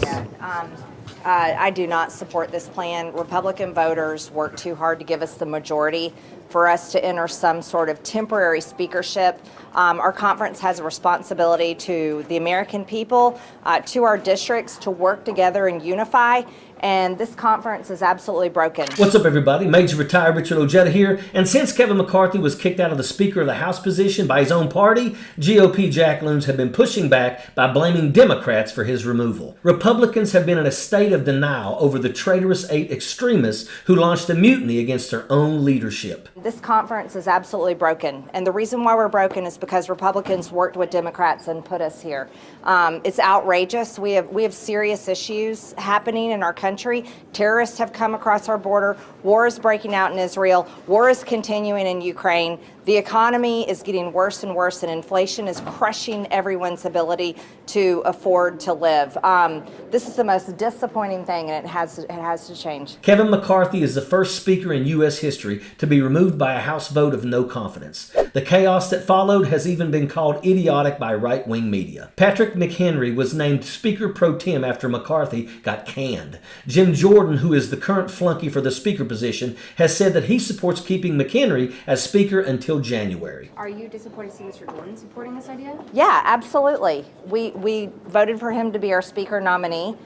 Yeah, I do not support this plan. Republican voters worked too hard to give us the majority for us to enter some sort of temporary speakership. Our conference has a responsibility to the American people, to our districts, to work together and unify. And this conference is absolutely broken. What's up, everybody? Major retired Richard Ojeda here. And since Kevin McCarthy was kicked out of the Speaker of the House position by his own party, GOP jackaloons have been pushing back by blaming Democrats for his removal. Republicans have been in a state of denial over the traitorous 8 extremists who launched a mutiny against their own leadership. This conference is absolutely broken. And the reason why we're broken is because Republicans worked with Democrats and put us here. It's outrageous. We have serious issues happening in our country. Terrorists have come across our border. War is breaking out in Israel. War is continuing in Ukraine. The economy is getting worse and worse, and inflation is crushing everyone's ability to afford to live. This is the most disappointing thing, and it has to change. Kevin McCarthy is the first speaker in U.S. history to be removed by a House vote of no confidence. The chaos that followed has even been called idiotic by right-wing media. Patrick McHenry was named Speaker Pro Tem after McCarthy got canned. Jim Jordan, who is the current flunky for the Speaker position, has said that he supports keeping McHenry as Speaker until January. Are you disappointed to see Mr. Jordan supporting this idea? Yeah, absolutely. We voted for him to be our Speaker nominee.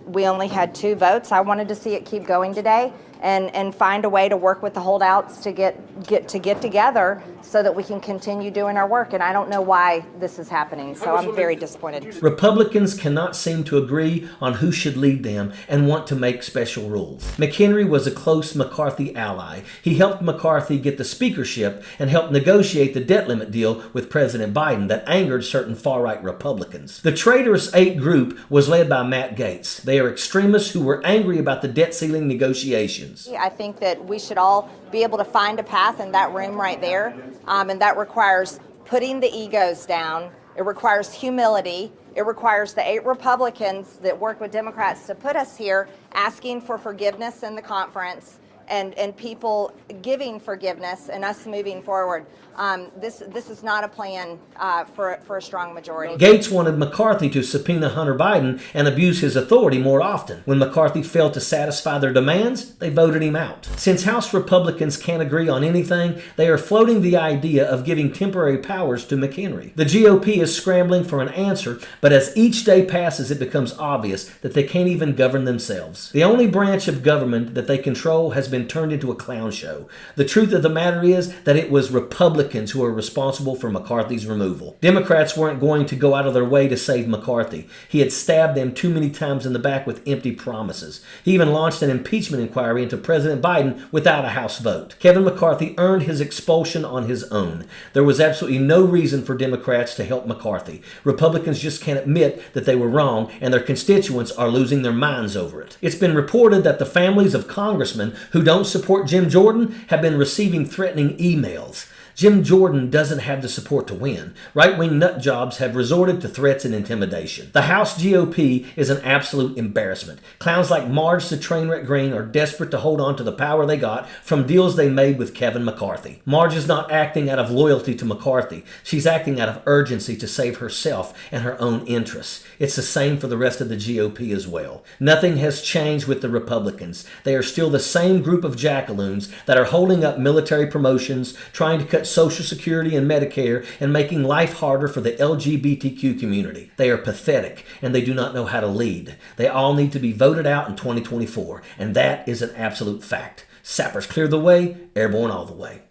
We only had 2 votes. I wanted to see it keep going today and find a way to work with the holdouts to get together so that we can continue doing our work. And I don't know why this is happening, so I'm very disappointed. Republicans cannot seem to agree on who should lead them and want to make special rules. McHenry was a close McCarthy ally. He helped McCarthy get the speakership and helped negotiate the debt limit deal with President Biden that angered certain far-right Republicans. The traitorous 8 group was led by Matt Gaetz. They are extremists who were angry about the debt ceiling negotiations. I think that we should all be able to find a path in that room right there, and that requires putting the egos down. It requires humility. It requires the 8 Republicans that work with Democrats to put us here asking for forgiveness in the conference and people giving forgiveness and us moving forward. This is not a plan for a strong majority. Gaetz wanted McCarthy to subpoena Hunter Biden and abuse his authority more often. When McCarthy failed to satisfy their demands, they voted him out. Since House Republicans can't agree on anything, they are floating the idea of giving temporary powers to McHenry. The GOP is scrambling for an answer, but as each day passes, it becomes obvious that they can't even govern themselves. The only branch of government that they control has been turned into a clown show. The truth of the matter is that it was Republicans who are responsible for McCarthy's removal. Democrats weren't going to go out of their way to save McCarthy. He had stabbed them too many times in the back with empty promises. He even launched an impeachment inquiry into President Biden without a House vote. Kevin McCarthy earned his expulsion on his own. There was absolutely no reason for Democrats to help McCarthy. Republicans just can't admit that they were wrong, and their constituents are losing their minds over it. It's been reported that the families of congressmen who don't support Jim Jordan have been receiving threatening emails. Jim Jordan doesn't have the support to win. Right-wing nut jobs have resorted to threats and intimidation. The House GOP is an absolute embarrassment. Clowns like Marge the Trainwreck Greene are desperate to hold on to the power they got from deals they made with Kevin McCarthy. Marge is not acting out of loyalty to McCarthy. She's acting out of urgency to save herself and her own interests. It's the same for the rest of the GOP as well. Nothing has changed with the Republicans. They are still the same group of jackaloons that are holding up military promotions, trying to cut Social Security and Medicare, and making life harder for the LGBTQ community. They are pathetic, and they do not know how to lead. They all need to be voted out in 2024, and that is an absolute fact. Sappers clear the way, airborne all the way.